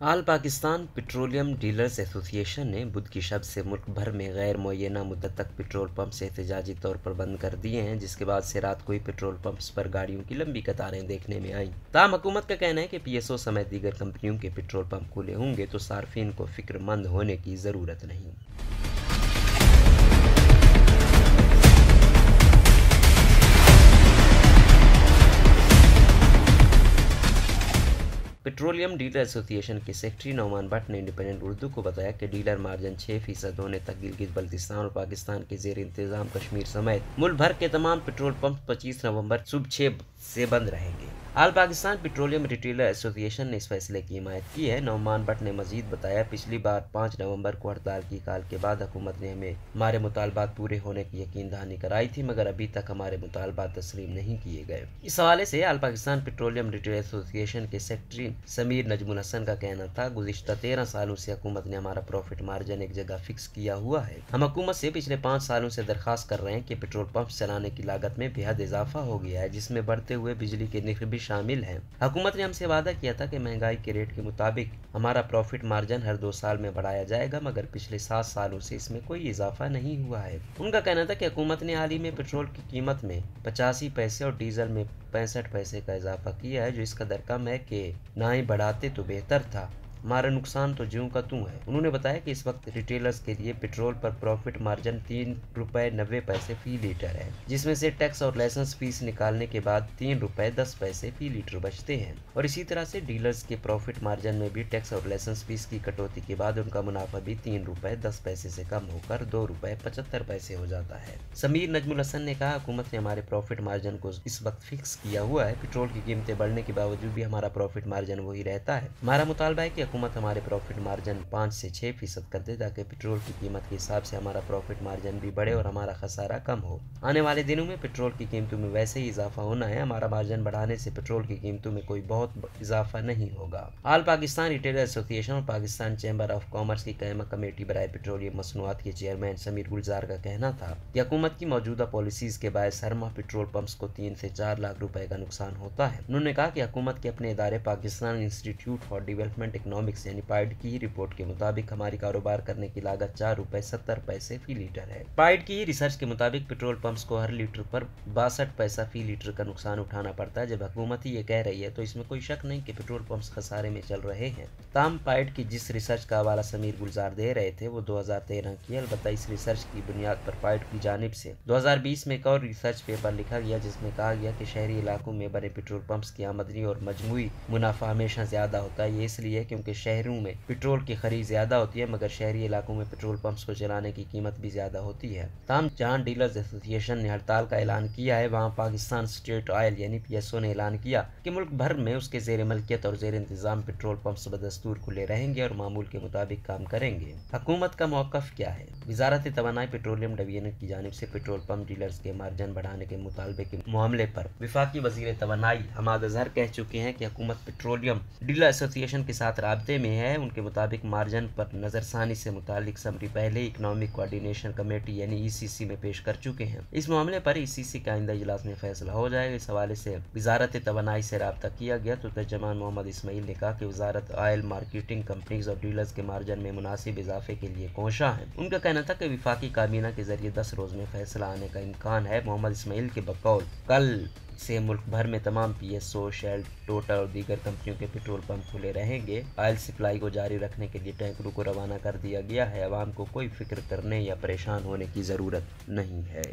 आल Pakistan petroleum dealers association ने बुध की शब से मुल्क भर में गैर मुअय्यना मुद्दत तक पेट्रोल पंप्स एहतजाजी तौर पर बंद कर दिए हैं, जिसके बाद से रात को ही पेट्रोल पंप्स पर गाड़ियों की लंबी कतारें देखने में आईं। ताहम हुकूमत का कहना है कि पीएसओ समेत दीगर कंपनियों के पेट्रोल पंप खुले होंगे तो सार्फिन को फिक्रमंद होने की ज़रूरत नहीं। पेट्रोलियम डीलर एसोसिएशन के सेक्रेटरी नौमान भट्ट ने इंडिपेंडेंट उर्दू को बताया कि डीलर मार्जिन 6% होने तक गिलगित बल्तिस्तान और पाकिस्तान के जेर इंतजाम कश्मीर समेत मुल्क भर के तमाम पेट्रोल पंप 25 नवंबर सुबह 6 से बंद रहेंगे। आल पाकिस्तान पेट्रोलियम रिटेलर एसोसिएशन ने इस फैसले की हिमायत की है। नौमान भट्ट ने मजीद बताया, पिछली बार 5 नवंबर को हड़ताल की काल के बाद हुकूमत ने हमारे मुतालबात पूरे होने की यकीन दहानी कराई थी, मगर अभी तक हमारे मुतालबात तस्लीम नहीं किए गए। इस हवाले से आल पाकिस्तान पेट्रोलियम रिटेलर एसोसिएशन के सेक्रेटरी समीर नजमुल हसन का कहना था, गुज़िश्ता 13 सालों से हुकूमत ने हमारा प्रॉफिट मार्जिन एक जगह फिक्स किया हुआ है। हम हुकूमत से पिछले 5 सालों से दरख्वास्त कर रहे हैं कि पेट्रोल पंप चलाने की लागत में बेहद इजाफा हो गया है, जिसमें बढ़ते हुए बिजली के नर्ख भी शामिल हैं। हुकूमत ने हमसे वादा किया था कि महंगाई के रेट के मुताबिक हमारा प्रॉफिट मार्जिन हर 2 साल में बढ़ाया जाएगा, मगर पिछले 7 सालों से इसमें कोई इजाफा नहीं हुआ है। उनका कहना था कि हुकूमत ने हाल ही में पेट्रोल की कीमत में 85 पैसे और डीजल में 65 पैसे का इजाफा किया है, जो इस कदर कम है कि ना ही बढ़ाते तो बेहतर था। हमारा नुकसान तो ज्यों का त्यों है। उन्होंने बताया कि इस वक्त रिटेलर्स के लिए पेट्रोल पर प्रॉफिट मार्जिन 3 रुपये 90 पैसे फी लीटर है, जिसमें से टैक्स और लाइसेंस फीस निकालने के बाद 3 रुपये 10 पैसे फी लीटर बचते हैं। और इसी तरह से डीलर्स के प्रॉफिट मार्जिन में भी टैक्स और लाइसेंस फीस की कटौती के बाद उनका मुनाफा भी 3 रुपये 10 पैसे से कम होकर 2 रुपये 75 पैसे हो जाता है। समीर नजमुल हसन ने कहा, हुकूमत ने हमारे प्रॉफिट मार्जिन को इस वक्त फिक्स किया हुआ है। पेट्रोल की कीमतें बढ़ने के बावजूद भी हमारा प्रॉफिट मार्जिन वही रहता है। हमारा मुतालबा है कि हुकूमत हमारे प्रॉफिट मार्जिन 5 से 6% कर दे, ताकि पेट्रोल की कीमत के हिसाब से हमारा प्रॉफिट मार्जिन भी बढ़े और हमारा खसारा कम हो। आने वाले दिनों में पेट्रोल की कीमतों में वैसे ही इजाफा होना है। हमारा मार्जिन बढ़ाने से पेट्रोल की कीमतों में कोई बहुत इजाफा नहीं होगा। आल पाकिस्तान रिटेलर एसोसिएशन और पाकिस्तान चैम्बर ऑफ कॉमर्स की कायमा कमेटी बराए पेट्रोलियम मसनूआत के चेयरमैन समीर गुलजार का कहना था कि हुकूमत की मौजूदा पॉलिसीज के बायस हर माह पेट्रोल पंप्स को 3 से 4 लाख रुपए का नुकसान होता है। उन्होंने कहा कि हुकूमत के अपने इदारे Pakistan institute for development economics यानी पाइड की रिपोर्ट के मुताबिक हमारी कारोबार करने की लागत 4 रुपये 70 पैसे फी लीटर है। पाइड की रिसर्च के मुताबिक पेट्रोल पंप्स को हर लीटर पर 62 पैसा फी लीटर का नुकसान उठाना पड़ता है। जब हुकूमत ही ये कह रही है तो इसमें कोई शक नहीं कि पेट्रोल पंप्स खसारे में चल रहे हैं। ताम पाइड की जिस रिसर्च का हवाला समीर गुलजार दे रहे थे वो 2013 की, अलबत्ता इस रिसर्च की बुनियाद पर पाइड की जानिब से 2020 में एक और रिसर्च पेपर लिखा गया, जिसमें कहा गया कि शहरी इलाकों में बने पेट्रोल पंप्स की आमदनी और मजमूई मुनाफा हमेशा ज्यादा होता है। ये इसलिए क्योंकि शहरों में पेट्रोल की खरीद ज्यादा होती है, मगर शहरी इलाकों में पेट्रोल पंप्स को चलाने की कीमत भी ज्यादा होती है। ताम जहां डीलर्स एसोसिएशन ने हड़ताल का ऐलान किया है, वहां पाकिस्तान स्टेट ऑयल यानी पीएसओ ने ऐलान किया कि मुल्क भर में उसके जेर मलकियत और जेर इंतजाम पेट्रोल पंप्स बदस्तूर खुले रहेंगे और मामूल के मुताबिक काम करेंगे। हुकूमत का मौक़िफ़ क्या है? वजारत तवानाई पेट्रोलियम डिवीजन की जानिब से पेट्रोल पंप डीलर्स के मार्जिन बढ़ाने के मुतालबे के मामले पर वफाकी वज़ीर तवानाई हमाद अजहर कह चुके हैं कि हुकूमत पेट्रोलियम डीलर एसोसिएशन के साथ राब्ते में है। उनके मुताबिक मार्जिन पर नजरसानी से मुतालिक समरी पहले इकनॉमिक कोऑर्डिनेशन कमेटी यानी ईसीसी में पेश कर चुके हैं। इस मामले पर ईसीसी का आइंदा इजलास में फैसला हो जाएगा। इस हवाले से वजारत तवानाई से राब्ता किया गया तो तर्जमान मोहम्मद इस्माइल ने कहा कि वजारत ऑयल मार्केटिंग कंपनीज और डीलर्स के मार्जिन में मुनासिब इजाफे के लिए कोशा है। उनका कहना था कि वफाकी काबीना के जरिए 10 रोज में फैसला आने का इम्कान है। मोहम्मद इस्माइल के बकौल कल से मुल्क भर में तमाम पीएसओ, शेल, टोटल और दीगर कंपनियों के पेट्रोल पंप खुले रहेंगे। ऑयल सप्लाई को जारी रखने के लिए टैंकरों को रवाना कर दिया गया है। अवाम को कोई फिक्र करने या परेशान होने की ज़रूरत नहीं है।